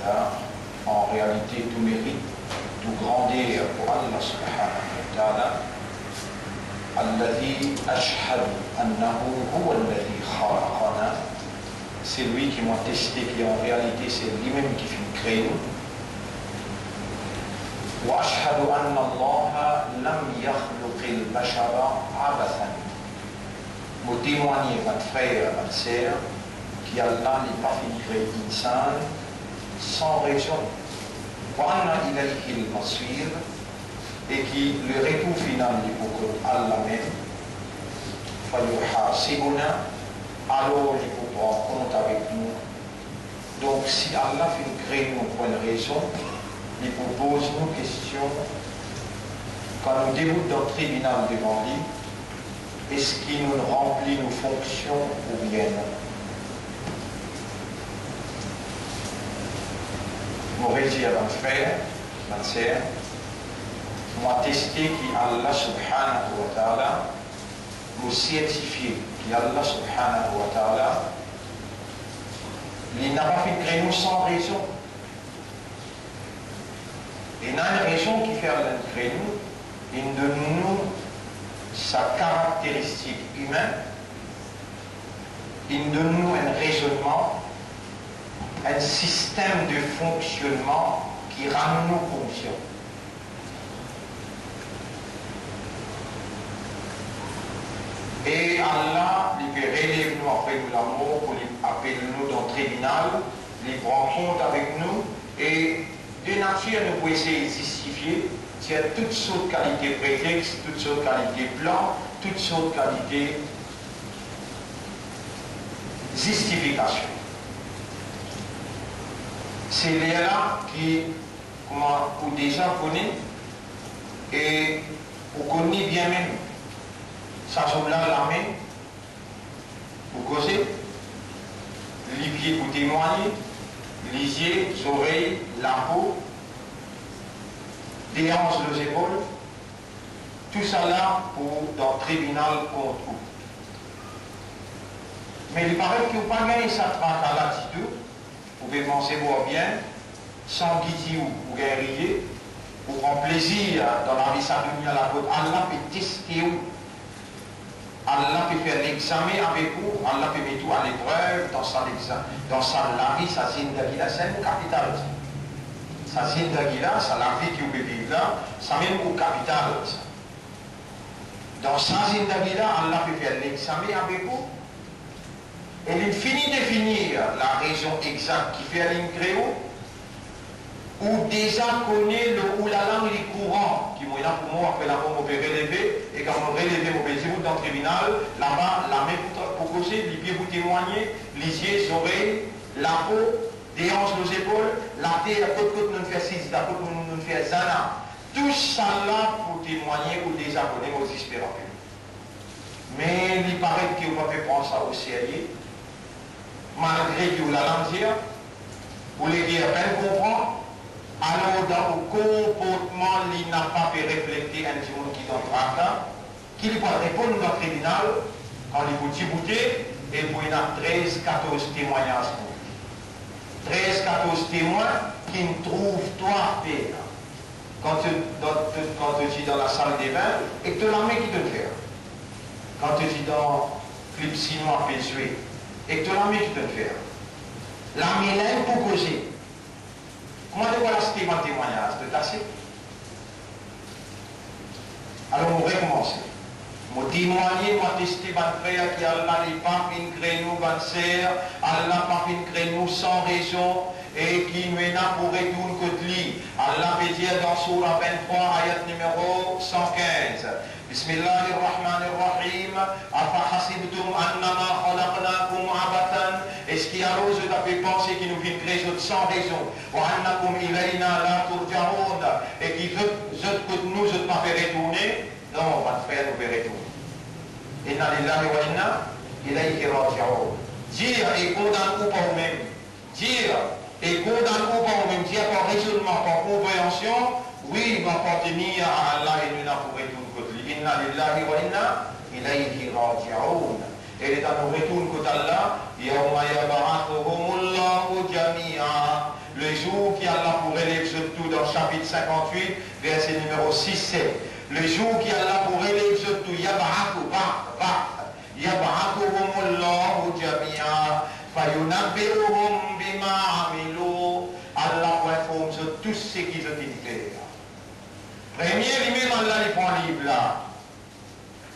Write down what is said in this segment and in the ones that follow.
ta'ala, en réalité tout mérite, tout grandeur pour Allah subhanahu wa ta'ala. Alladhi ashhadu annahu huwa alladhi khalaqana. C'est lui qui m'a testé, qui en réalité c'est lui-même qui fait créer. Wa ashhadu anna Allah lam yakhluqil bashara abathan. Vous témoignez, votre frère, votre sœur, qui Allah n'est pas fait créer insan sans raison. Wa anna ilayhi al-masir. Et qui le retour final du pour Allah même, alors il faut prendre compte avec nous. Donc si Allah fait créer nous pour une raison, il pose nos questions. Quand nous débutons dans le tribunal devant lui, est-ce qu'il nous remplit nos fonctions ou bien non? Mauvais dire à mon frère, ma sœur, moi testé qui Allah subhanahu wa ta'ala nous certifie qui Allah subhanahu wa ta'ala il n'a pas fait créer nous sans raison. Il y a une raison qui fait créer nous, une de nous sa caractéristique humaine, une de nous un raisonnement, un système de fonctionnement qui rend nous conscients. Et Allah, il relève nous après nous l'amour, pour appeler nous dans le tribunal, il prend compte avec nous, et de nature, nous pouvons essayer de justifier, il y a toutes sortes de qualités prétextes, toutes sortes de qualités plans, toutes sortes de qualités justification. C'est là qui, comment, vous déjà connaît, et vous connaissez bien même. Ça semble là la main, vous causez, les pieds pour témoigner, les yeux, les oreilles, la peau, des hanches, les épaules, tout ça là pour dans le tribunal contre vous. Mais il paraît que vous n'avez pas gagné ça à l'attitude, vous pouvez penser voir bien, sans guider ou guerrier, ou prendre plaisir dans la vie, ça devient la côte, Allah peut tester vous. Allah peut faire l'examen avec vous, Allah peut mettre tout à l'épreuve dans sa la vie, sa zindagi là, c'est un capital. Sa zindagi là, c'est la vie que vous pouvez vivre là, c'est même au capital. Dans sa zindagi là, Allah peut faire l'examen avec vous. Et il finit de définir la raison exacte qui fait l'incréo, ou déjà connaît le ou la langue est courant, qui m'ont là pour moi, après la mort, on peut relever, et quand on relève, on peut dire dans le tribunal, là-bas, la main pour causer, les pieds vous témoigner, les yeux, les oreilles, la peau, des hanches, les épaules, la tête, la côte nous fait 6, la côte nous fait zana. Tout ça là pour témoigner ou déjà connaître aux espérants. Mais il paraît que vous pouvez prendre ça au sérieux, malgré que vous la langue, vous les dire, peine comprendre. Alors dans le comportement, il n'a pas pu refléter un petit monde qui est dans le tractat, qui lui peut répondre dans le tribunal, quand il vous dit bouter, et puis il y a 13-14 témoignages pour lui. 13-14 témoins qui ne trouvent toi paix. Quand tu es dans la salle des bains, et que tu as la main qui te le fait. Quand tu es dans le clip chinois pésué, et que tu as la main qui te le fait. La main là pour causer. Comment tu vois la cité mon témoignage de tasser? Alors on recommence. Je témoigner, je tester mon frère qui Allah n'est pas fait créer nous, mon sœur, Allah pas fait créer nous sans raison et qui nous est là pour retourner côté lui. Allah veut dire dans Surah 23, ayat numéro 115. Bismillahirrahmanirrahim. Afa hasibtum annama khalaqnakum abatan. Est-ce qu'il y a l'ose de penser qui nous vient créer sans raison? Wa annakum ilayna la turja'un. Et qui nous pas fait retourner? Non, votre frère nous fait retourner. Inna lillahi wa inna ilayhi raji'un. Dire et condamne ou pas vous-même. Dire et condamne ou pas vous-même. Dire par raisonnement, par compréhension, oui, nous appartenir à Allah et nous n'avons pour retourner. Inna lillahi wa inna ilayhi raji'un. Et l'État nous retourne côté Allah, Yawma yab'athuhumullahu jami'a. Le jour qui Allah pour élève tout dans le chapitre 58, verset numéro 6-7. Le jour qui Allah pour élève tout, yab'athuhumullahu jami'a. Fayunabbi'uhum bima amilu. Allah pour informer sur tout ce qu'ils ont fait. Premier, lui-même Allah il prend le livre là.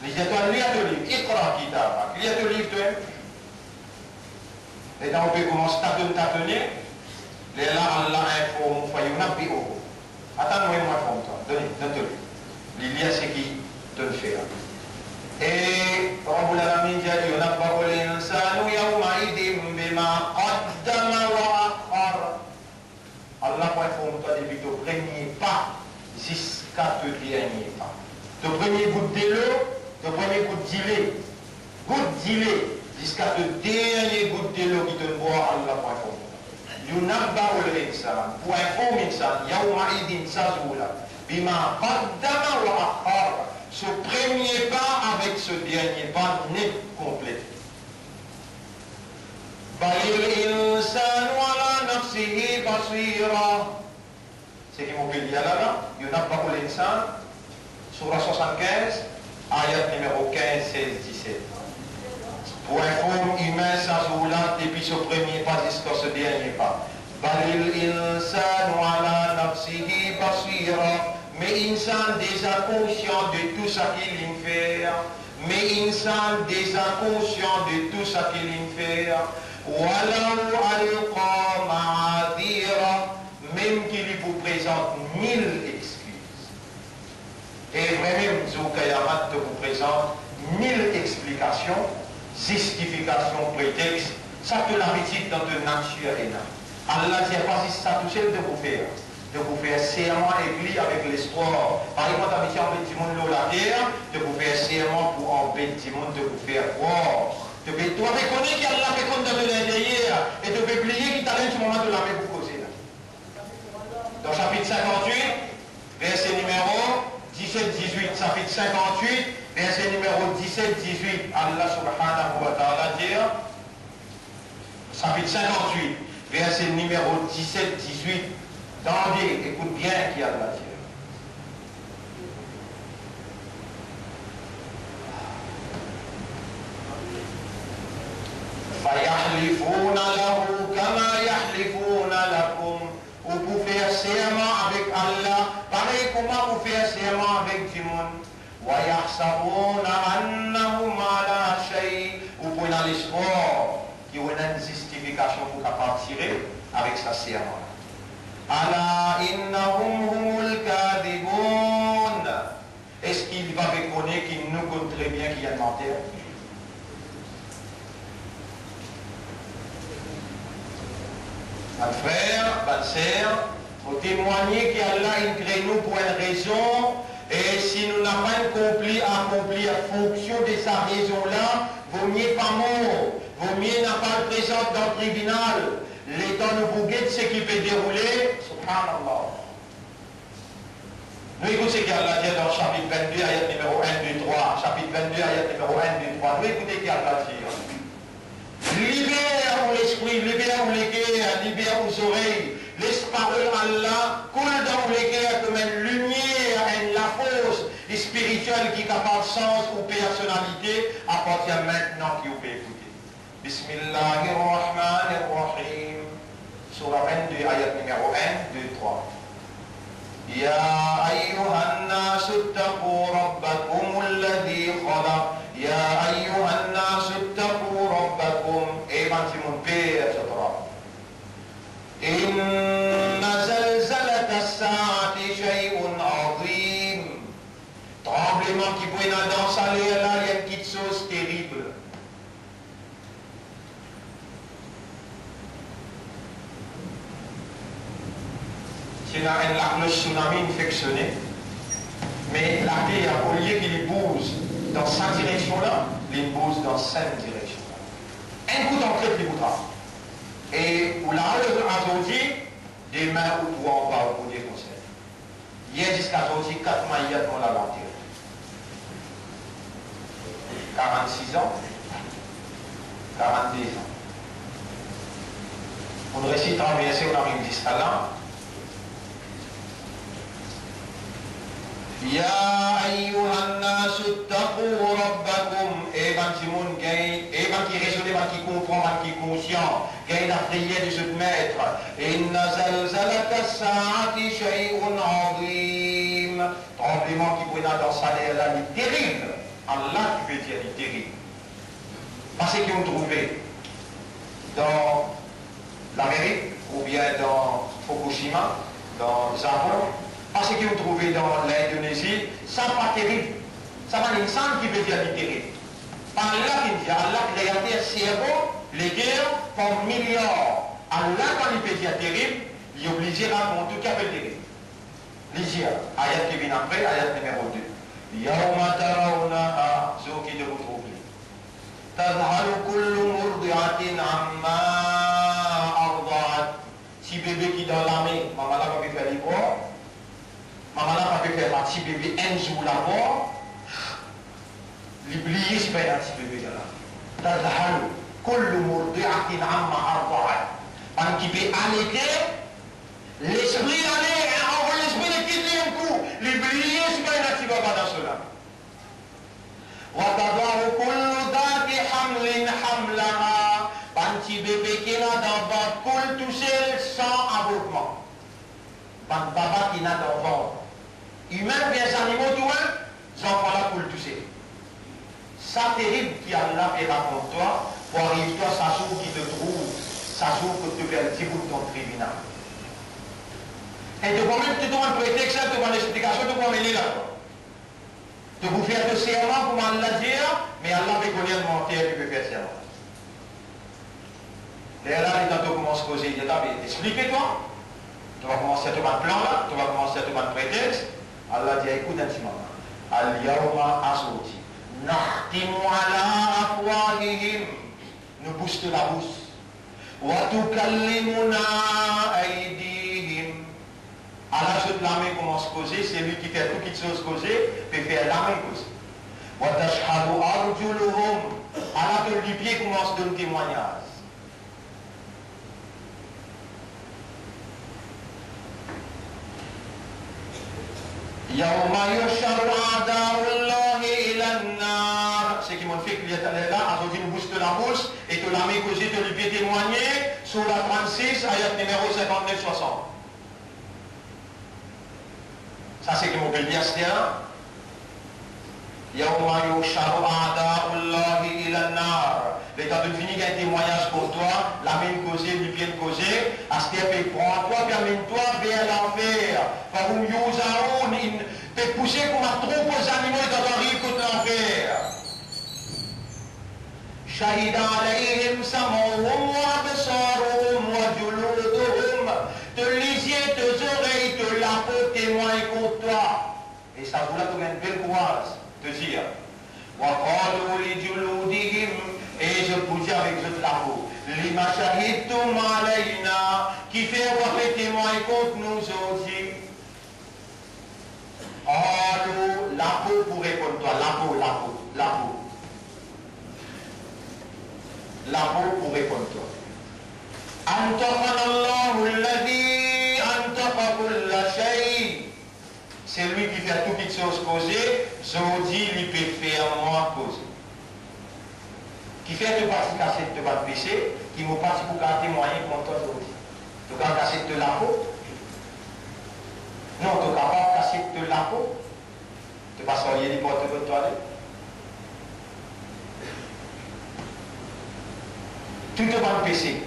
Les étoiles, il y a deux livres. Iqra kitabak. Il y a deux livres, toi. Et donc on peut commencer à tâtonner. Les là, Allah informe, fayunabbi'uhum. Attends-moi, moi, informe-toi. Donne-toi. Il y a ce qui te fait. Et Rabbul Alamin dit yunabbahu al-insanu yawma'idin bima qaddama wa akhar. Allah pour informer-toi depuis ton premier pas jusqu'à ton dernier pas. Ton premier goutte de l'eau, ton premier goutte d'ilé, jusqu'à ton dernier goutte de l'eau qui te boit, Allah pour informer. Yunabbahu al-insan, pour informer ça, yawma'idin sazula, bima qaddama wa akhar. Ce premier pas avec ce dernier pas n'est complet. C'est qui m'ont dit là, il y en a pas pour l'insan, sur la 75, ayat numéro 15, 16, 17. Pour un forme humain sans roulant depuis ce premier pas jusqu'à ce dernier pas. Mais insan déjà conscient de tout ce qu'il fait. Mais insan déjà conscient de tout ce qu'il fait. Walau alqa ma'adira, même qu'il vous présente 1000 excuses. Et vraiment, Zoukayamat te vous présente 1000 explications, justifications, prétextes. Ça te l'habitude dans ta nature et là. Allah dit pas si ça touche de vous faire. De vous faire serment écrit avec l'espoir. Par exemple, avec du monde la terre, de vous faire serment pour embêter du monde, de vous faire croire. Tu dois reconnaître qu'Allah fait compte de l'intérieur et tu peux plier qui t'a du moment de la main pour causer là. Dans chapitre 58, verset numéro 17-18, chapitre 58, verset numéro 17-18, Allah subhanahu wa ta'ala dit, chapitre 58, verset numéro 17-18, attendez, écoute bien qui a de la terre. فَيَحْلِفُونَ لَهُ كَمَا يَحْلِفُونَ لَكُمْ. Vous pouvez faire serment avec Allah, pareil comment vous faire serment avec du monde. وَيَحْسَبُونَ أَنَّهُمْ عَلَى شَيْءٍ. Vous pouvez dans l'espoir qu'il y a une justification pour capable tirer avec sa serment. Ala innahum humul kadibun. Est-ce qu'il va reconnaître qu'il nous compte très bien qu'il y a un menteur? Mon frère, ma sœur, faut témoigner qu'Allah crée nous pour une raison, et si nous n'avons pas accompli la fonction de sa raison-là, vaut mieux pas mort, vaut mieux n'a pas présent dans le tribunal. L'État nous vous guette ce qui peut dérouler, subhanallah. Nous écoutons ce qu'Allah dit dans le chapitre 22, ayat numéro 1, 2, 3. Chapitre 22, ayat numéro 1, 2, 3. Nous écoutez ce qu'Allah dit. Libère l'esprit, libère les cœurs, libère aux oreilles. Laisse parole Allah, coule dans les cœurs comme une lumière, la force spirituelle qui est capable de sens ou personnalité, à partir maintenant qui vous peut écouter. Bismillahirrahmanirrahim. Surah 22, ayat numéro 1, 2, 3. Ya ayyuhan nasu ttaqu rabbakum alladhi khalaq. Ya ayyuhan nasu ttaqu rabbakum. Et quand mon père se trompe. Inna zalzalata as-sa'ati shay'un 'azim. Tremblement qui peut dans sa l'air là, il y a une petite chose terrible. C'est le tsunami infectionné, mais la terre, au lieu qu'il bouge dans cette direction-là, il bouge dans cette direction-là. Un coup d'entrée qui bouge. Et où là, aujourd'hui, des mains ou toi, on va au bout des conseils. Hier jusqu'à aujourd'hui, 4 mois, hier, on l'a vendu. 46 ans, 42 ans. On récite en verset, on arrive jusqu'à là. Ya ayyuhan nasu taqu rabbakum. Et quand tout le monde gagne, et quand il raisonne, quand il comprend, quand il est conscient, gagne la prière de ce maître. Inna zalzalata sa'ati shay'un 'azim. Tremblement qui pourrait dans sa là, il est terrible. Allah qui veut dire, il est terrible. Parce qu'ils ont trouvé dans l'Amérique, ou bien dans Fukushima, dans le Japon, parce qu'ils ont trouvé dans l'Indonésie, ça n'est pas terrible. Ça va l'insan qui veut dire terrible. Par là qui dit, Allah qui a créé un cerveau, les guerres font milliards. Allah quand il peut dire terrible, il est obligé de raconter tout qui appelle terrible. Lisez, ayat qui vient après, ayat numéro 2. Yawma tarawnaha, ceux qui de vous trouver. تذهل كل مرضعة عما أرضعت. Si bébé qui dans l'armée, maman là pas pu faire les corps, maman là pas pu faire un petit bébé un jour là-bas, l'oublier c'est pas un petit bébé là. تذهل كل مرضعة عما أرضعت. Quand qui peut allaiter, l'esprit allait, envoie l'esprit de quitter un coup, l'oublier c'est pas un petit bébé dans cela. وتضع كل ذات حمل حملها. Un petit bébé qui n'a dans le ventre, coule tout seul sans avortement. Un papa qui n'a dans le ventre. Humain, bien animaux, tout un, les enfants là coulent tout seul. Ça terrible qui a là fait raconte toi, pour arriver toi, ça joue qui te trouve, ça joue que tu fais un petit bout de ton tribunal. Et tu peux même te donner un prétexte, tu donnes une explication, tu peux mener là. Tu peux faire de serment pour Allah dire, mais Allah veut connaître le menteur, tu peux faire serment. Et là, quand tu commences à causer, il dit, explique-toi. Tu vas commencer à te mettre un plan là, tu vas commencer à te mettre un prétexte. Allah dit, écoute un petit moment. Al-yawma asouti. Nahtimu ala afwahihim. Nous bouche la bouche. Wa tukallimuna aydihim. Allah, toute l'armée commence à causer, c'est lui qui fait tout qui chose causer, peut faire l'armée causer. Wa tashhadu arjuluhum. Allah, que les pieds commence à donner témoignage. يوم يحشر أعداء الله إلى النار. Ce qui m'ont fait qu'il est allé là, a sorti une bouche de la bouche, et que l'armée causée de lui témoigner sur la 36, ayat numéro 59-60. Ça c'est qui m'ont fait dire, c'est là. يوم يحشر أعداء الله إلى النار. L'état de finir un témoignage pour toi, la main causée, lui vient causer, à ce qu'il prends-toi, puis amène-toi vers l'enfer. Farum yuzaoun, il peut pousser comme un troupeau d'animaux dans un rive contre l'enfer. Shahida alayhim sam'uhum wa absaruhum wa juluduhum. Te lisier, tes oreilles, te la peau témoigne contre toi. Et ça vous l'a donné une belle courage de dire. Wa qalu li juludihim. Et je vous dis avec cette peau, lima shahidtum alayna, qui fait avoir fait témoin contre nous aussi. Oh, la peau pour répondre toi, la peau. La peau pour répondre toi. Antaqanallahu alladhi antaqa kulla shay. C'est lui qui fait toute petite chose causée, Zodi lui peut faire moins causer. Qui fait te partie casser de votre péché, qui me passe pour garder moyen contre toi aujourd'hui. Tu vas casser de la peau. Non, tu es capable de casser de la peau. Tu vas sortir les portes de toilette. Tout le bon péché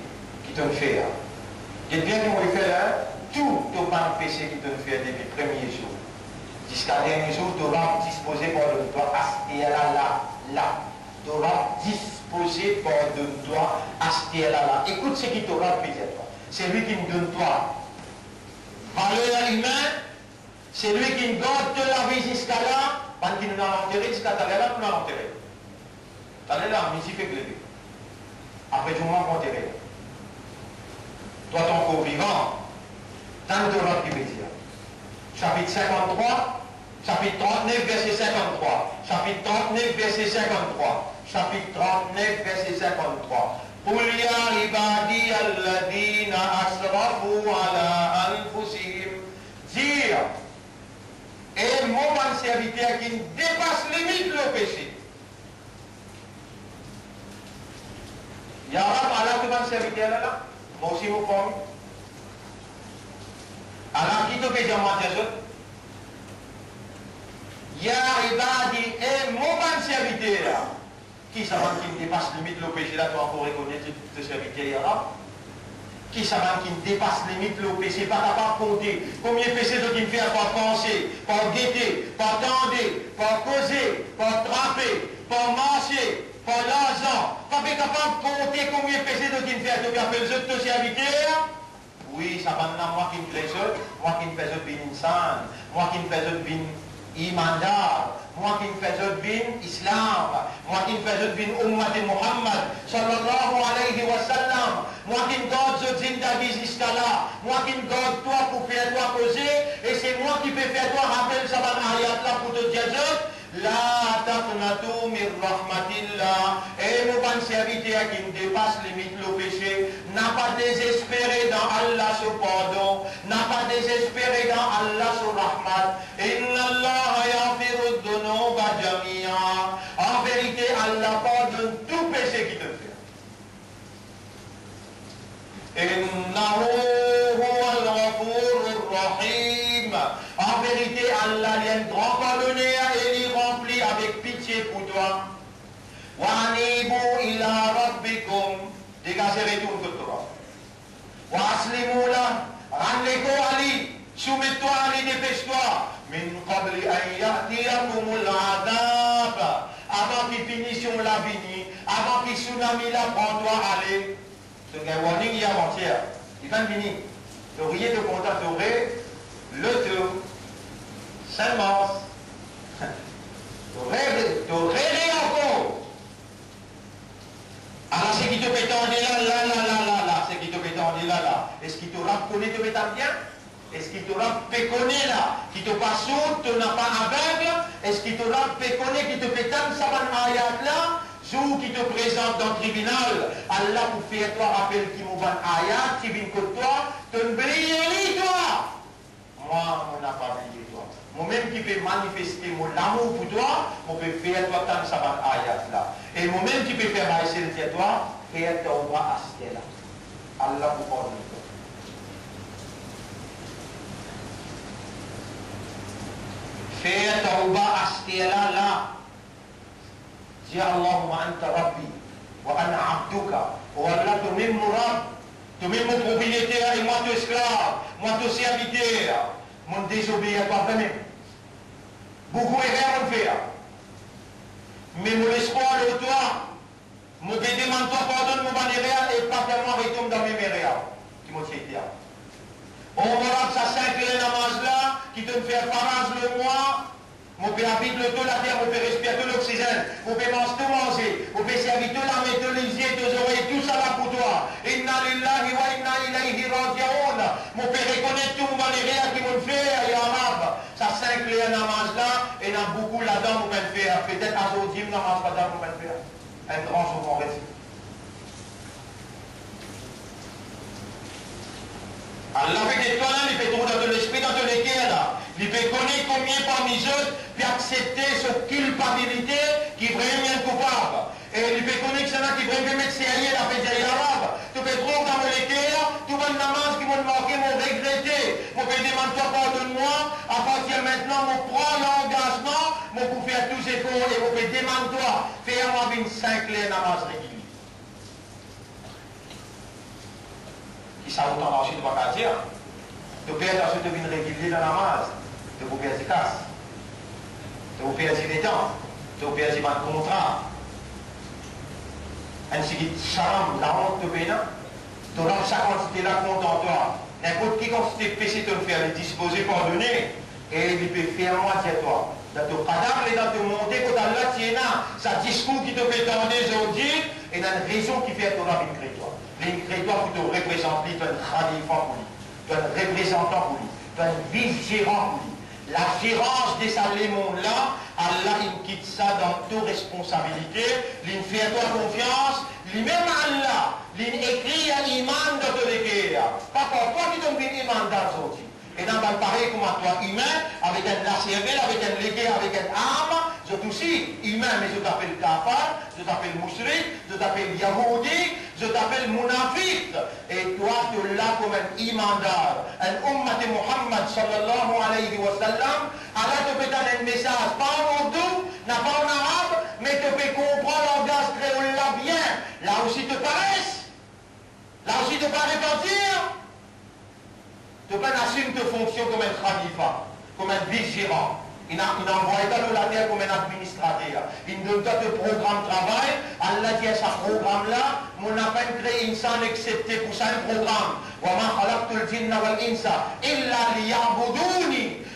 qui te fait. Et bien que moi je fais là, tout le bon péché qui te fait depuis le premier jour. Jusqu'à le dernier jour, tu vas disposer pour le toi, et là. Tu vas disposer pour de toi, acheter là. Écoute ce qui t'aura fait dire toi. C'est lui qui me donne toi valeur humaine, c'est lui qui me donne de la vie jusqu'à là, parce qu'il nous a enterré jusqu'à là, nous a enterré. Tu es là, mais il fait que le après tout le monde va enterrer. Toi, ton corps vivant, dans le Torah qui veut dire. Chapitre 53, chapitre 39, verset 53. Chapitre 39, verset 53. chapitre 39, verset 53. قل يا عبادي الذين أسرفوا على أنفسهم. Dire, et mon serviteur qui dépasse limite le péché. Ya Rab, Allah tu mon serviteur là, moi aussi vous prends. Allah qui te fait dire moi Jésus. Ya Ibadi, et mon serviteur là. Qui savent qui dépasse limite le péché là, tu vas encore reconnaître te serviteur Ya Rab. Qui savent qui dépasse limite le péché, pas capable de compter. Combien de péchés tu fais par penser, par guetter, par tendre, par causer, par trapper, par marcher, par l'argent. Pas capable de compter combien de péchés tu fais, tu appelles les autres serviteurs. Oui, ça va maintenant, moi qui me fais ça, moi qui me fais ça bien insane, moi qui me fais ça bien imandar, moi qui me fais ça bien islam, moi qui me fais ça bien ummat Muhammad, sallallahu alayhi wa sallam, moi qui me garde ce zindagi jusqu'à là, moi qui me garde toi pour faire toi causer, et c'est moi qui peux faire toi rappeler ça va ayat là pour te dire la taqnatu min rahmatillah. Et mon bon serviteur qui me dépasse limite le péché, n'a pas désespéré dans Allah ce pardon, n'a pas désespéré dans Allah ce rahmat. Inna Allah yaghfiru dhunuba jami'a. En vérité, Allah pardonne tout péché qui te fait. Innahu huwal ghafurur rahim. En vérité, Allah est un grand pardonneur et il remplit avec pitié pour toi. Wa anibu ila rabbikum. Dégagez, retourne que toi. Wa aslimu la. Rends-les-go Ali. Soumets-toi Ali, dépêche-toi. Min qabli an ya'tiyakumul adab. Avant qu'il finisse sur la vini, avant qu'il tsunami la prend toi aller. C'est un warning hier avant-hier. Il va venir. Tu riez de content, tu aurais le tour. Seulement, tu rêves encore. Alors, c'est qui te fait tendre là, c'est qui te fait tendre là. Est-ce qu'il t'aura connu te mettre bien? Est-ce qu'il t'aura péconné là? Qui te passe sourd, tu n'as pas aveugle? Est-ce qu'il t'aura péconné, qui te fait tendre ça va ayat là? Jour qui te présente dans le tribunal, Allah pour faire toi rappel qui m'a ban ayat, qui vient que toi, tu ne brilles toi. Moi, on n'a pas brillé toi. Moi-même qui peux manifester mon amour pour toi, on peut faire toi tant ça va ayat là. Et moi-même qui peux faire baisser le toi, faire ton bras à ce là. Allah vous pardonne toi. Faire ton bras à ce là. Dis Allahumma anta rabbi wa ana abduka wa Allah tu même mon rab, tu même mon propriétaire et moi ton esclave, moi ton serviteur, mon désobéi à toi vraiment. Beaucoup est rien à faire. Mais mon espoir de toi, mon demande toi pardonne mon banéréal et pas tellement retombe dans mes méréals. Timothée dit. On va ça 5 namaz là, qui te fait farage le mois. Mon père habite le tout la terre, mon père respire tout l'oxygène, mon père mange tout manger, mon père servir tout la main, tous les yeux, tous les oreilles, tout ça là pour toi. Inna lillahi wa inna ilayhi raji'un. Mon père reconnaît tout mon manéria qui m'ont fait, ya Rab. Ça 5 les namaz là, et il y a beaucoup là-dedans pour me faire. Peut-être à aujourd'hui, on namaz pas pour me faire. Un grand jour, mon récit. Allah fait des toi là, il fait tourner dans l'esprit, dans le cœur là. Il peut connaître combien parmi eux, puis accepter cette culpabilité qui est vraiment coupable. Et il peut connaître cela qui vraiment mettre sérieux la paix arabe. Tu peux trop dans le cœur, tu vas le namaz qui m'ont marqué, m'ont regretté. Mon père demande-toi pardonne-moi. À partir de maintenant, mon prend l'engagement, mon pour faire tous les efforts et mon père demande-toi. Fais-moi une 5 les namaz réguliers. Qui ça autant marché de pas dire. Tu peux être ensuite une régulier dans la namaz. Tu peux perdre des casses. Tu peux perdre des temps. Tu peux perdre des contrats. Ainsi que charam, la honte te paye, tu auras sa quantité là contre toi. N'importe qui quantité de péché te le fait, le disposer, pardonner. Et il peut faire moitié à toi. Dans ton cadavre et dans ton monde, quand Allah tient sa discours qui te fait tendre aujourd'hui, et dans une raison qui fait que tu auras une créature. Une créature pour te représenter, tu es un khalifa pour lui. Tu es un représentant pour lui. Tu es un vice-gérant pour lui. La gérance de ce monde-là, Allah il quitte ça dans toute responsabilité, il fait toi confiance, lui-même Allah, il écrit à l'imam de te l'écrire. Pas pour toi qui donne une imam dans l'autre. Et dans le pareil comme à toi humain, avec un cervelle, avec un légué, avec une âme, je suis aussi humain, mais je t'appelle kafar, je t'appelle mushrik, je t'appelle yahoudi, je t'appelle munafiq. Et toi, tu es là comme un imandar, un ummat de Muhammad sallallahu alayhi wa sallam. Allah te peut donner un message, pas en ourdou, pas en arabe, mais te peut comprendre le langage créole là bien. Là aussi te paraissent, là aussi te pas repentir. Tu peux assumer tes fonctions comme un khalifa, comme un vice-gérant. Il envoie la terre comme un administrateur. Il donne tout le programme de travail. Allah dit à ce programme-là, mon appel créé une sans accepter pour ça un programme.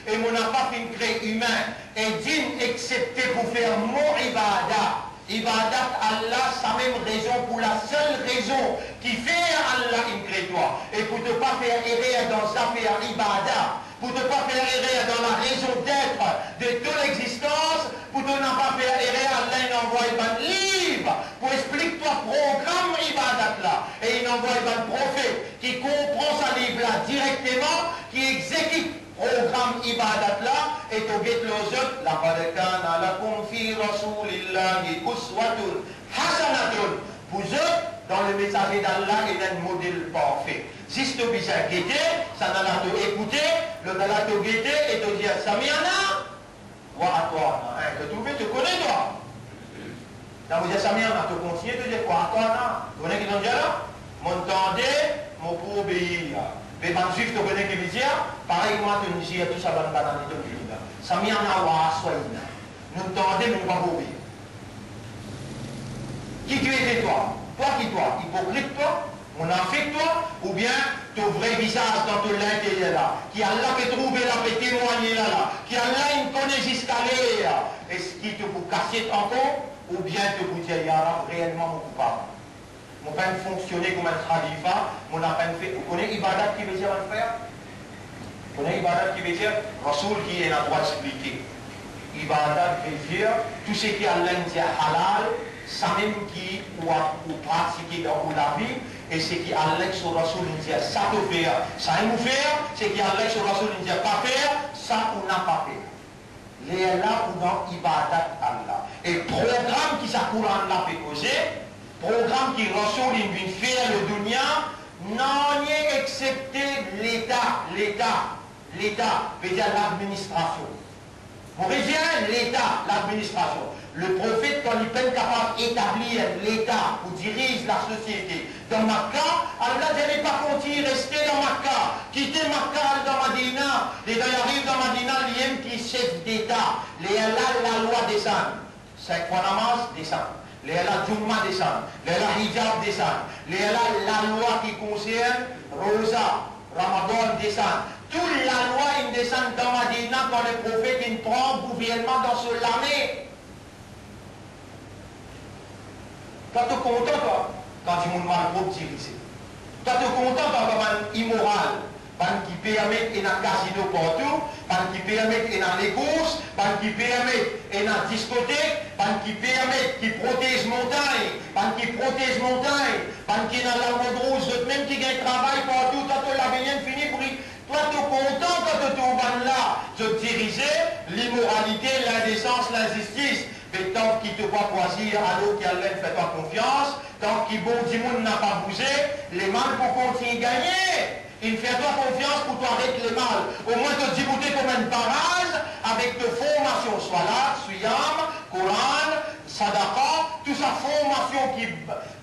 Et mon appel créé humain et djinn accepté pour faire mon ibadah. Ibadat Allah, sa même raison, pour la seule raison qui fait Allah in toi. Et pour ne pas faire erreur dans sa affaire ibadat, pour ne pas faire erreur dans la raison d'être de toute l'existence, pour ne pas faire erreur, Allah il envoie un livre pour expliquer toi programme ibadat là. Et il envoie un prophète qui comprend sa livre là directement, qui exécute programme ibadat là, et tu guettes les autres, laqad kana lakum fi rasulillahi uswatun hasanatun. Vous autres, dans le messager d'Allah, il y a un modèle parfait. Si tu as besoin de guetter, ça n'a pas te écouter, le gars là te guetter et te dire Samiana, ou à toi, te trouver, te connais toi. Là, vous dites Samiana, te continuer, te dire quoi à toi, tu connais qui t'ont dit là? M'entendez, mon pour obéir. Les banques juifs te connaissent qui veut dire, pareillement, tu nous dis tout ça dans la vie. Ça m'y en a wa soyina. Nous t'entendons, mais nous pas obéir. Qui tu étais toi? Toi qui toi? Hypocrite toi? Monarchique toi? Ou bien ton vrai visage dans ton l'intérieur là? Qui Allah peut trouver là, peut témoigner là? Qui Allah il connaît jusqu'à l'air? Est-ce qu'il te peut casser encore? Ou bien te peut dire, Yara, réellement mon coupable? Mon pas fonctionner comme un khalifa, mon a pas fait. Vous connaissez ibadat qui veut dire un frère? Vous connaissez ibadat qui veut dire Rasoul qui est la droit expliqué. Ibadat veut dire tout ce qui Allah dit halal, ça même qui ou pratiquer dans la vie, et ce qui Allah sur Rasoul dit ça te faire, ça nous faire, ce qui Allah sur Rasoul dit pas faire, ça ou n'a pas faire. Les là ou dans ibadat Allah. Et programme qui ça Coran l'a fait causer. Programme qui reçoit une faire le dunya, non excepté l'État. L'État veut dire l'administration. Vous voyez l'État, l'administration. Le prophète, quand il est capable d'établir l'État ou dirige la société dans Makkah, Allah n'allait pas continuer rester dans Makkah, quitter Makkah dans Madina, et quand il arrive dans Madina, il y a qui est chef d'État. La loi descend. 5 fois namaz descend. La Jumma descend, la hijab descend, la loi qui concerne Rosa, Ramadan descend. Toute la loi il descend dans Madina quand le prophète il prend gouvernement dans ce l'année. Toi tu es content toi, quand tu m'as mal pour dirigé. Toi tu es content quand tu es immoral. Ban qui permet et dans casino partout, ban qui permet et dans les courses, ban qui permet et dans discothèque, ban qui permet qui protège montagne, ban qui protège montagne, ban qui dans la mode rouge, même qui gagne travail partout, toi tu l'as bien fini pour lui. Toi tu es content quand tu es là, de diriger l'immoralité, l'indécence, l'injustice. Mais tant qu'il te voit choisir à l'autre qui a l'air fait pas confiance, tant qu'il bon du monde n'a pas bougé, les mal pour continuer à gagner. Il fait toi confiance pour toi avec les mal. Au moins te débouter comme une parade avec de formations, soit là, Suyam, Coran, Sadaqa, toute sa formation qui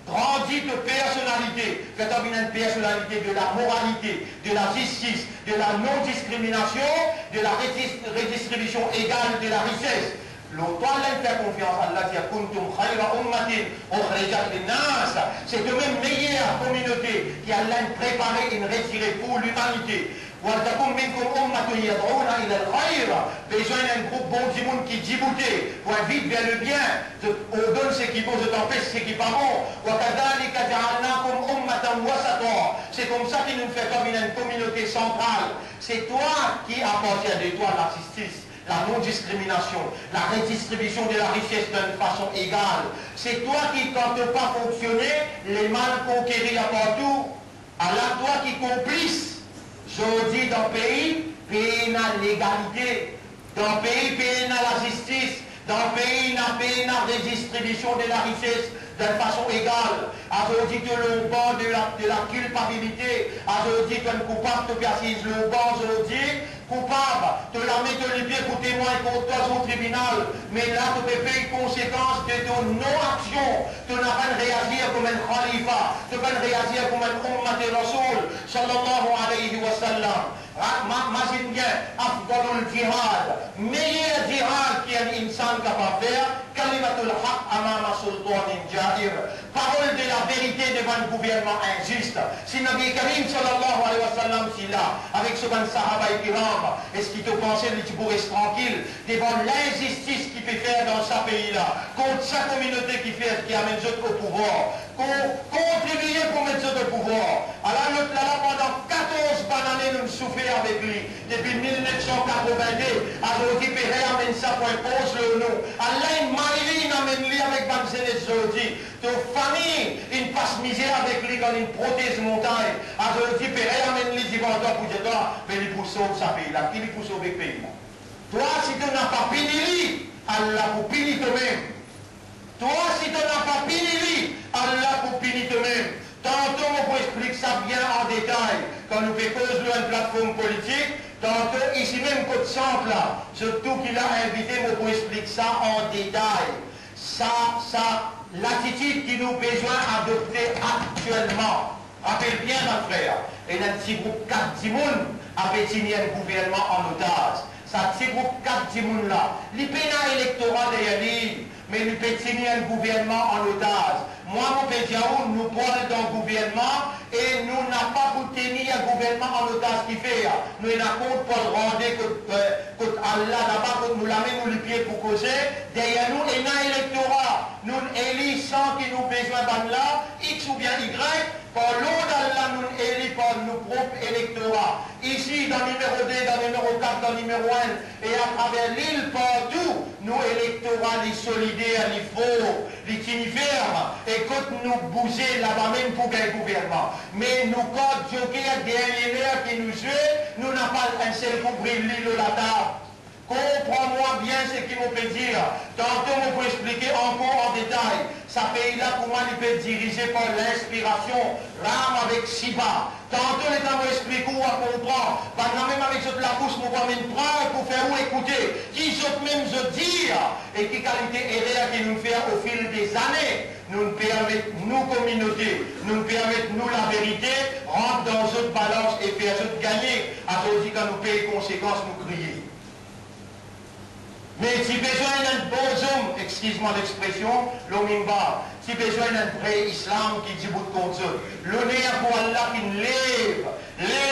grandit de personnalité. Fais-toi une personnalité de la moralité, de la justice, de la non-discrimination, de la redistribution égale de la richesse. L'autre, elle fait confiance à Allah, dit Kuntum khayra ummatin ukhrijat linnas. C'est de même meilleure communauté qui a préparé une retirée pour l'humanité. Waltakum minkum ummatun yad'una ila al-khayr. Besoin d'un groupe bon du monde qui djibouté pour invite vers le bien. On donne ce qui est bon, je t'empêche ce qui n'est pas bon. Wa kadhalika ja'alnakum ummatan wasata. C'est comme ça qu'il nous fait comme une communauté centrale. C'est toi qui appartient de toi la justice, la non-discrimination, la redistribution de la richesse d'une façon égale. C'est toi qui, quand tu n'as pas fonctionné, les mal conquérir partout. Alors toi qui complice, je dis dans le pays, pays n'a l'égalité, dans le pays n'a la justice, dans le pays n'a la redistribution de la richesse d'une façon égale. Aujourd'hui, que le banc de la culpabilité, aujourd'hui, que le coupable te persiste le banc, aujourd'hui, coupable, te la met de les pieds pour témoin contre toi au tribunal, mais là, tu peux payer conséquence de ton non-action, tu n'as pas de réagir comme un khalifa, tu peux réagir comme un ummat de Rasoul, sallallahu alayhi wa sallam. Imagine bien, afdalul jihad, meilleur jihad qu'un insan capable de faire, kalimatul haq amama sultanin jair, parole de la vérité devant un gouvernement injuste. Si Nabi Karim sallallahu alayhi wa sallam si là, avec ce ban sahaba et kiram, est-ce qu'il te pensait que tu pourrais rester tranquille devant l'injustice qu'il peut faire dans ce pays-là, contre sa communauté qui amène ceux au pouvoir, contribuer pour mettre ceux au pouvoir. Alors l'autre là, pendant 14 années, nous souffrons avec lui. Depuis 1982, alors il peut amène ça pour imposer le nom. Allah, il amène lui avec Bamsenes Zodi. De famille, il passe misère avec lui quand il protège montagne. Alors il peut amène lui devant toi pour dire toi, mais il faut sauver sa pays là. Qui il faut sauver le pays là? Toi, si tu n'as pas fini, Allah pour punir toi-même. Toi, si tu n'as pas fini, Allah pour punir toi-même. Tantôt, on peut expliquer ça bien en détail. Quand nous faisons une plateforme politique, tantôt, ici même, côté centre là, surtout qu'il a invité, on peut expliquer ça en détail. L'attitude qui nous besoin d'adopter actuellement. Rappelle bien, notre frère, et un petit groupe 4 Timoun a tenu un gouvernement en otage. Ça, petit groupe 4 Timoun là, l'IPENA électoral derrière lui, mais nous peut tenir un gouvernement en otage. Moi, mon Pédiaou, nous parlons d'un gouvernement et nous n'avons pas pour tenir un gouvernement en otage qui fait. Nous n'avons pas pour le rendre que Allah n'a pas pour nous l'amener nous les pieds pour causer. Derrière nous, il y a un électorat. Nous élisons qui nous besoin de là, X ou bien Y. Par l'eau d'Allah, nous élisons par nos propres électorats. Ici, dans le numéro 2, dans le numéro 4, dans le numéro 1, et à travers l'île, partout, nous électorats, les solidaires, les faux, les fermes, et quand nous bouger là-bas même pour un gouvernement. Mais nous, quand joker derrière qui nous jouent, nous n'avons pas un seul pour briller l'île de la table. Comprends-moi bien ce qu'il me peut dire. Tantôt, on peut expliquer encore en détail. Ce pays-là, comment il peut être dirigé par l'inspiration. Ram avec Shiba. Tantôt, les temps, on explique où on comprend. Pendant même avec la bouche, on va même prendre pour faire où écouter. Qui saute même se dire. Et qui qualité erreur qui nous fait au fil des années. Nous permettent, nous, communauté, nous permettent, nous, la vérité, rentre dans une balance et faire autres gagner. À ce moment quand nous payons conséquences, nous crier. Mais si besoin d'un bon homme, excuse-moi l'expression, l'omimba, si besoin d'un vrai islam qui dit bout de compte, l'honneur pour Allah qui lève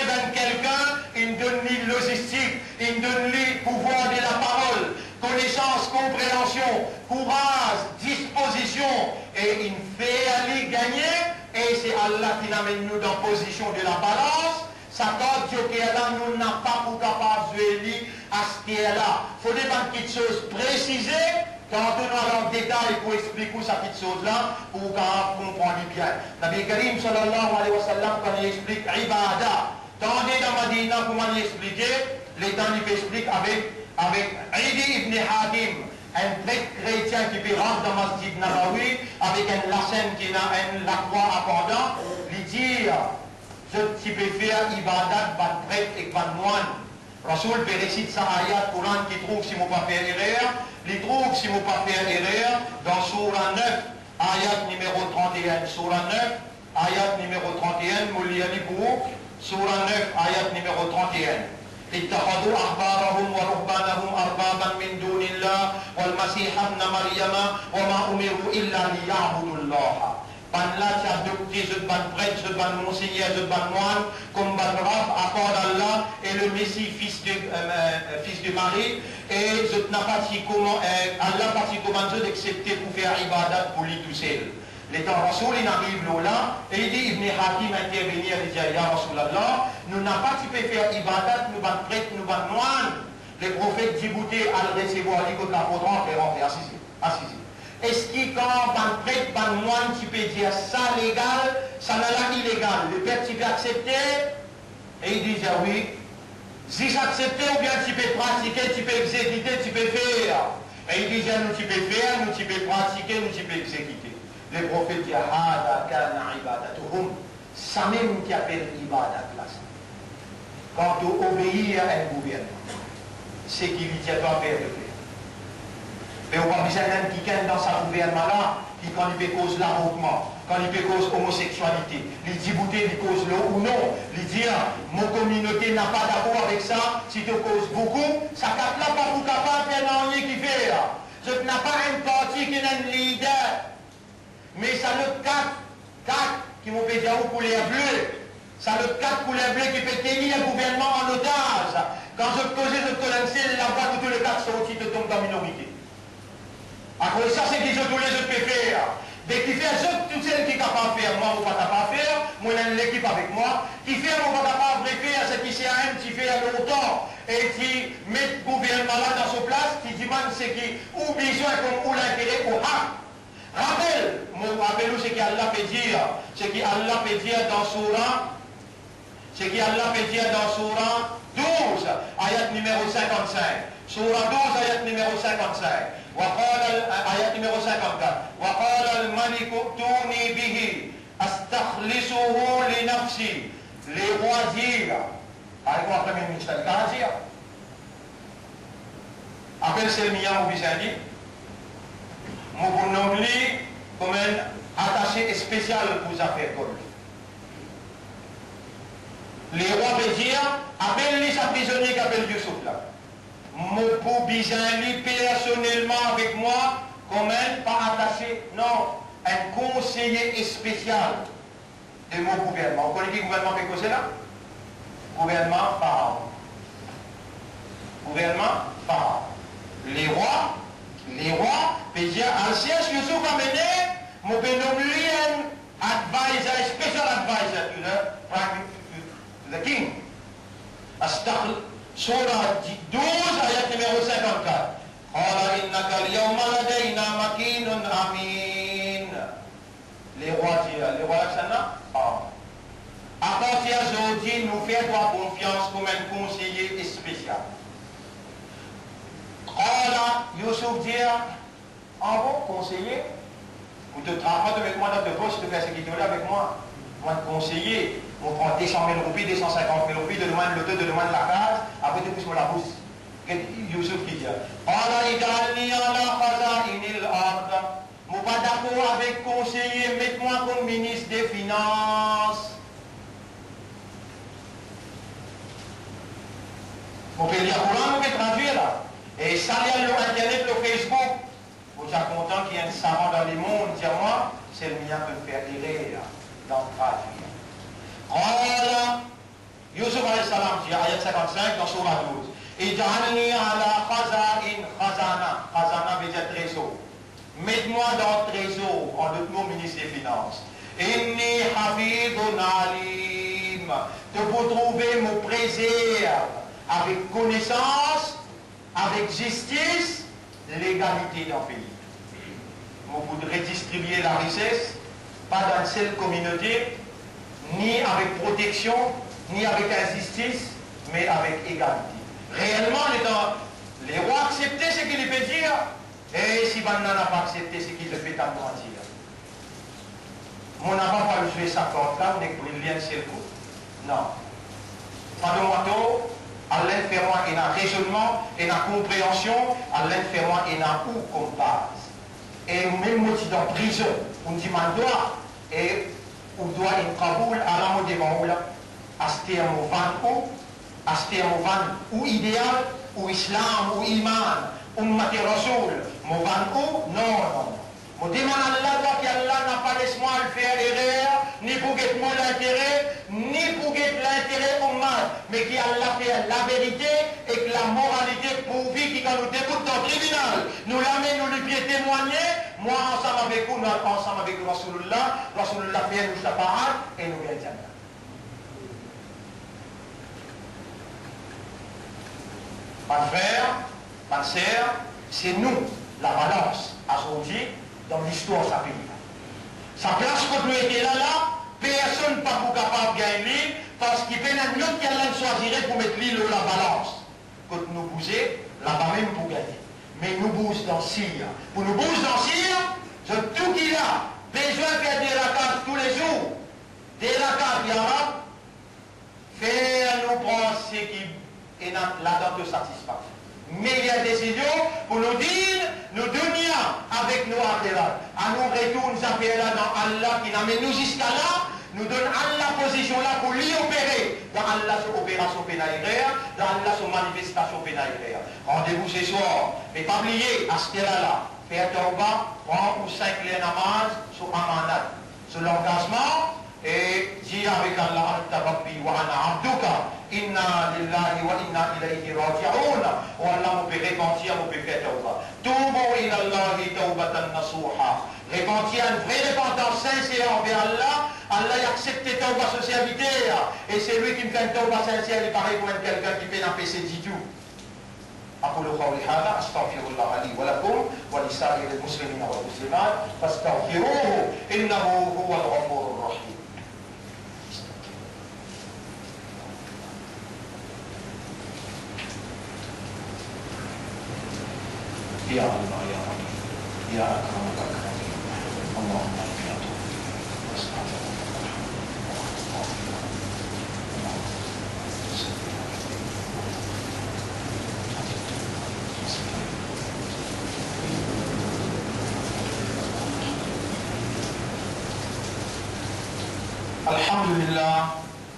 à quelqu'un, il donne lui logistique, il donne lui pouvoir de la parole, connaissance, compréhension, courage, disposition, et il fait aller gagner, et c'est Allah qui l'amène nous dans position de la balance. Ça quand Dieu qui est là, nous n'avons pas pour capable de jouer à ce qui est là. Il faut des petites choses précisées, quand on a en détail pour expliquer cette petite chose-là, pour comprendre bien. Nabi Karim sallallahu alayhi wa sallam, quand il explique Ibada, tandis dans Madina, comment il explique, les temps il explique avec Idi ibn Hakim, un prêtre chrétien qui peut rentrer dans Masjid Nabawi, avec un lacen qui a la croix appendant, lui dire, qui peut faire ibadat, ban prêtre et ban moine. Rasoul peut réciter sa ayat Coran qui trouve si vous pas faire erreur, il trouve si vous pas faire erreur dans Surah 9, ayat numéro 31. Surah 9, ayat numéro 31, Mouliani pour Surah 9, ayat numéro 31. اتخذوا أحبارهم ورهبانهم أربابا من دون الله والمسيح ابن مريم وما أمروا إلا ليعبدوا الله. Ban là, tu as adopté ce ban prêtre, ce ban monseigneur, ce ban moine, comme ban rab, accord d'Allah, et le Messie, fils de Marie, et je n'ai pas dit comment, Allah n'a pas dit comment d'accepter pour faire ibadat pour lui tout seul. L'étant Rasoul, il arrive là, et il dit, Ibn Hakim intervenir, il dit, Ya Rasulallah, nous n'avons pas pu faire ibadat, nous ban prêtre, nous ban moine. Les prophètes Djibouti al recevoir dit que la faudra faire rentrer, assisez. Est-ce qu'il quand un prêtre, un moine, tu peux dire ça légal, ça n'a pas illégal. Le père, tu peux accepter? Et il dit oui. Si j'acceptais ou bien tu peux pratiquer, tu peux exécuter, tu peux faire. Et il dit nous tu peux faire, nous tu peux pratiquer, nous tu peux exécuter. Le prophète dit hada kana ibadatuhum. Ça même qui appelle ibadat là. Quand tu obéis à un gouvernement, c'est qu'il dit à toi faire de faire. Mais on va besoin d'un qui dans sa gouvernement-là, qui quand il peut cause l'avortement, quand il peut cause l'homosexualité, il dit bouter, il cause l'eau ou non, il dit mon communauté n'a pas d'accord avec ça, si tu causes beaucoup, ça capte là pas pour capable de faire rien qui fait là. Je n'ai pas un parti qui est un leader, mais ça le quatre qui m'ont fait dire aux couleurs bleues. Ça le 4 couleurs bleues qui peut tenir le gouvernement en otage. Quand je causais de coloncer, la voix de tous les 4 sortis de tombe en minorité. À cause de ça, c'est qu'ils ont tous les autres qui faire. Dès qu'il fait tout ce qui est capable de faire, moi, on ne va pas faire, moi, j'ai l'équipe avec moi, qui fait, on ne va pas faire ce qui sert à un petit fait longtemps, et qui met le gouvernement là dans sa place, qui demande ce qui, ou besoin, comme ou l'intérêt, ou ha. Rappel, rappelez-vous ce qu'Allah peut dire, ce qu'Allah peut dire dans Surah. Ce qui Allah peut dire dans Surah 12, ayat numéro 55. Surah 12, ayat numéro 55. Ayat numéro 54. وقال الملك ائتوني به استخلصه لنفسي. Les rois dirent, avec moi, premier ministre, il va dire. Après, c'est le mien, vous dit, nous vous nommons comme un attaché spécial pour les affaires golf. Les rois veulent dire, appelle-les sa prisonnier qui appelle Youssouf là. Mon pour Bizanli personnellement avec moi, comme un, pas attaché, non, un conseiller spécial de mon gouvernement. Vous connaissez qui gouvernement fait causer là? Gouvernement pharaon. Gouvernement pharaon. Les rois veulent dire, Al-Sias Youssouf a mené, mon bénomli un advisor, special advisor to the king. Astaghfir. Surah 12, ayat numéro 54. Qala innaka al-yawma ladayna makinun amin. Les rois disent, les rois là, à partir d'aujourd'hui, nous faisons confiance comme un conseiller spécial. Qala, Youssouf dit, en bon conseiller, vous te travaillez avec moi dans le poste, tu fais ce qu'il te avec moi. Moi, conseiller, on prend 200 000 roupies, 250 000 roupies, de demande l'auto, de demande la case, après tu pousses la pousse. Youssouf qui dit, Allah idalni ala khaza'inil ard. Je ne suis pas d'accord avec conseiller, mettez-moi comme ministre des Finances. On peut lire le Coran, on peut traduire là. Et ça, il y a l'Internet, le Facebook. Vous êtes content qu'il y ait un savant dans le monde, dis-moi, c'est le mien de me faire errer dans le traduire. قال يوسف عليه السلام في آية 55 dans Surah 12 اجعلني على خزانة veut dire trésor. Mets-moi dans le trésor, en d'autres mots, ministre des Finances. Inni hafidun alim. De vous trouver me préserve avec connaissance, avec justice, l'égalité dans le pays. Vous voudrez distribuer la richesse, pas dans une seule communauté, ni avec protection, ni avec injustice, mais avec égalité. Réellement, les rois acceptaient ce qu'il fait dire, et si Banna n'a pas accepté ce qu'il fait agrandir. Mon enfant va jouer sa corde là, on est brillant sur le coup. Non. Pendant moi, Allah fait moi et un raisonnement, et une compréhension, Allah fait moi et un ou comme base. Et même moi, dans la prison, on dit mandoa, et on doit être kaboul à la mode de Maoula, acheter un movan ou idéal, ou islam, ou iman, ou mati rasoul, movan ou, non. On demande à Allah qu'Allah n'a pas laissé moi le faire erreur, ni pour que moi l'intérêt, ni pour que l'intérêt au mal, mais qu'Allah fait la vérité et que la moralité pourvue qui quand nous déboute dans le tribunal, nous l'amène, nous lui pieds témoigner, moi ensemble avec vous, ensemble avec Rasulullah fait nous chaparade et nous viens Jannah. Mon frère, ma sœur, c'est nous, la balance, à aujourd'hui, dans l'histoire de sa pays. Sa place quand nous étions là, personne n'est pas capable de gagner, parce qu'il y a un autre qui allait choisir pour mettre l'île la balance. Quand nous bouger, là-bas même pour gagner. Mais nous bougeons dans Syrie. Pour nous bouger dans Syrie, c'est tout qu'il y a. Besoin de faire des rakats tous les jours. Des rakats arabes, faire nous prendre ce qui est là-dedans de satisfaction. Mais il y a des décisions pour nous dire, nous donnions avec nos affaires. À nous retourner nos affaires dans Allah qui n'amène nous jusqu'à là, nous donne Allah position là pour lui opérer. Dans Allah son opération pénalaire, dans Allah son manifestation pénalaire. Rendez-vous ce soir. Mais pas oublier, à ce là, faire tauba, prendre ou 5 les namaz sur amanat. Sur l'engagement, et dire avec Allah, Anta Rabbi wa ana abduka, inna lillahi wa inna ilayhi raji'un. Oh Allah, on peut repentir, on peut faire tauba. Toubu ila Allahi taubatan nasuha. Repentir une vraie repentance sincère envers Allah. Allah a accepté tauba ce serviteur. Et c'est lui qui me fait une tauba sincère, il paraît comme quelqu'un qui fait un péché du tout. أقول قولي هذا أستغفر الله لي ولكم ولسائر المسلمين والمسلمات فاستغفروه إنه هو الغفور الرحيم. يا الله يا رب يا أكرم الأكرمين اللهم اغفر له واستغفر له. الحمد لله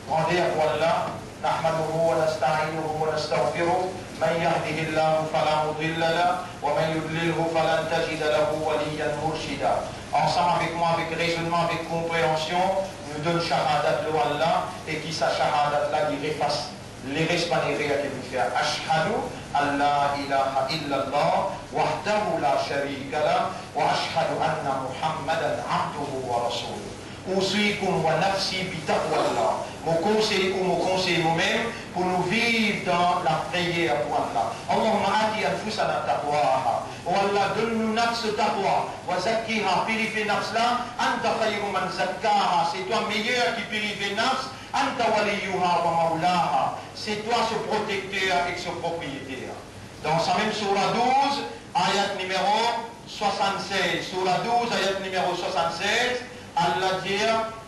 رضي الله نحمده ونستعينه ونستغفره من يهده الله فلا مضل له ومن يضلله فلن تجد له وليا مرشدا. Ensemble avec moi, avec raisonnement, avec compréhension, nous donne shahadat de Allah et qui sa shahadat là qui efface les responsabilités que nous faisons. Ashhadu an la ilaha illallah wahdahu la sharika lah wa ashhadu anna Muhammadan abduhu wa rasuluh. Ousikum wa nafsi bi taqwallah. Mon conseil ou mon conseil nous-mêmes pour nous vivre dans la prière pour Allah. Allahumma ati anfusana taqwaha. Oh Allah, donne-nous nafs taqwa. Wa zakkiha, purifie nafs là. Anta khayru man zakkaha. C'est toi meilleur qui purifie nafs. Anta waliyuha wa maulaha. C'est toi ce protecteur et ce propriétaire. Dans sa même surah 12, ayat numéro 76. Surah 12, ayat numéro 76. Allah dit,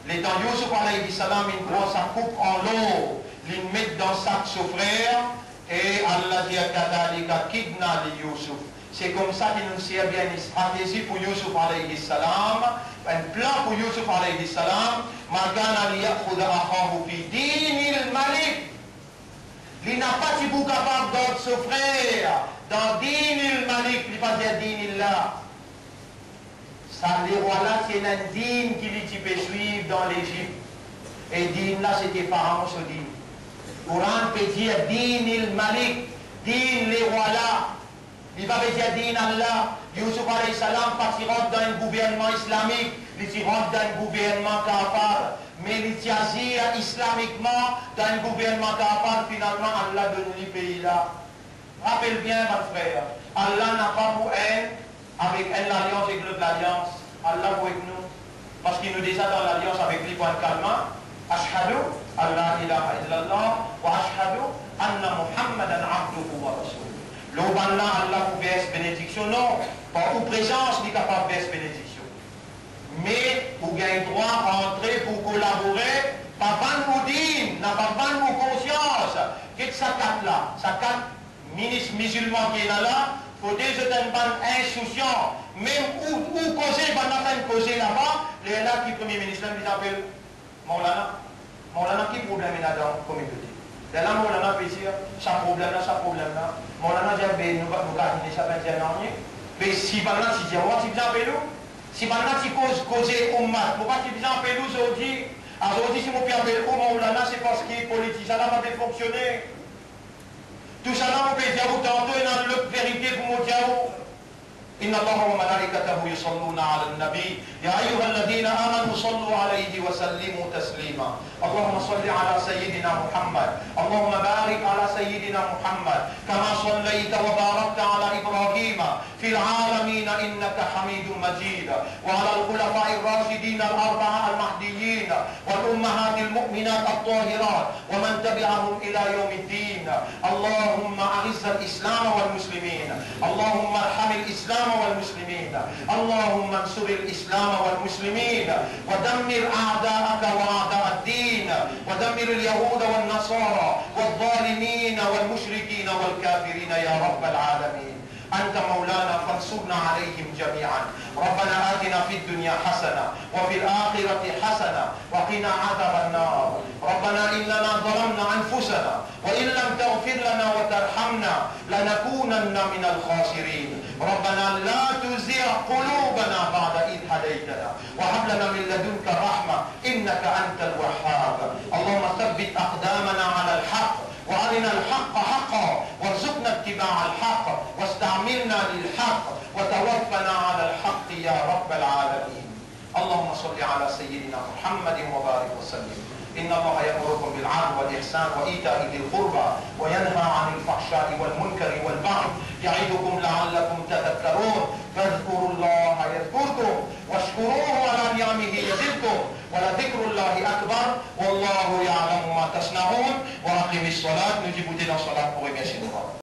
l'étant Youssouf alayhi salam, il prend sa coupe en l'eau, il met dans sac son frère, et Allah dit, Kadalika kidna li Youssouf. C'est comme ça qu'il nous sert bien une stratégie pour Youssouf alayhi salam, un plan pour Youssouf alayhi salam, Makana li yakhuda akhahu fi dinil malik. Il n'a pas été capable d'être son frère, dans dinil malik, il va dire dinillah. Ça, les rois là, c'est un dîme qui lui peut suivre dans l'Égypte. Et dîme là, c'était Pharaon ce dîme. Coran peut dire dîme il Malik, dîme les rois là. Il va dire dîme Allah. Youssouf alayhi salam partira dans un gouvernement islamique, il rentre dans un gouvernement kafar. Mais il agit islamiquement dans un gouvernement kafar, finalement Allah donne le pays là. Rappelle bien, mon frère, Allah n'a pas pour elle avec l'alliance avec l'autre l'alliance, Allah avec nous. Parce qu'il nous déjà dans l'alliance avec lui pour un calmant. Ashhadu an la ilaha illallah wa ashhadu anna Muhammadan abduhu wa rasuluh. L'Obanna Allah pour verse bénédiction, non. Pas pour présence, ni capable de verse bénédiction. Mais pour gagner droit à entrer, pour collaborer, pas ban nous dire, n'a pas ban nous conscience. Qu'est-ce que ça carte là? Ça carte ministre musulman qui est là. Faut déjà être insouciant, même où causer, on a fait causer là-bas, les là qui premier ministre, ils appellent Maulana. Maulana, qui problème est là dans la communauté? Les là, Maulana peut dire, ça problème là, Maulana dit, nous allons garder ça, mais si par là, si tu dis, si par là, tu causer au mat, pourquoi tu dis, aujourd'hui, si mon père appelle au Maulana, c'est parce qu'il est politique, ça n'a pas fonctionné. Tout ça là, on peut dire tantôt, il y a l'autre vérité pour mon diao. إن الله وملائكته يصلون على النبي يا أيها الذين آمنوا صلوا عليه وسلموا تسليما. اللهم صل على سيدنا محمد، اللهم بارك على سيدنا محمد كما صليت وباركت على إبراهيم في العالمين إنك حميد مجيد، وعلى الخلفاء الراشدين الأربعة المهديين والأمهات المؤمنات الطاهرات ومن تبعهم إلى يوم الدين. اللهم أعز الإسلام والمسلمين، اللهم ارحم الإسلام والمسلمين، اللهم انصر الإسلام والمسلمين ودمر أعداءك وأعداء الدين، ودمر اليهود والنصارى والظالمين والمشركين والكافرين يا رب العالمين. أنت مولانا فانصرنا عليهم جميعا. ربنا آتنا في الدنيا حسنة وفي الآخرة حسنة وقنا عذاب النار. ربنا إننا ظلمنا أنفسنا وإن لم تغفر لنا وترحمنا لنكونن من الخاسرين. ربنا لا تزغ قلوبنا بعد إذ هديتنا وهب لنا من لدنك رحمة إنك أنت الوهاب. اللهم ثبت أقدامنا على الحق وأرنا الحق حقا وارزقنا اتباع الحق واستعملنا للحق وتوفنا على الحق يا رب العالمين. اللهم صل على سيدنا محمد وبارك وسلم. إن الله يأمركم بالعدل والإحسان وإيتاء ذي القربى وينهى عن الفحشاء والمنكر والبغي يعظكم لعلكم تذكرون. فاذكروا الله يذكركم واشكروه على نعمه يزدكم ولذكر الله أكبر والله يعلم ما تصنعون. وأقم الصلاة. Nous disons la salat pour remercier Allah.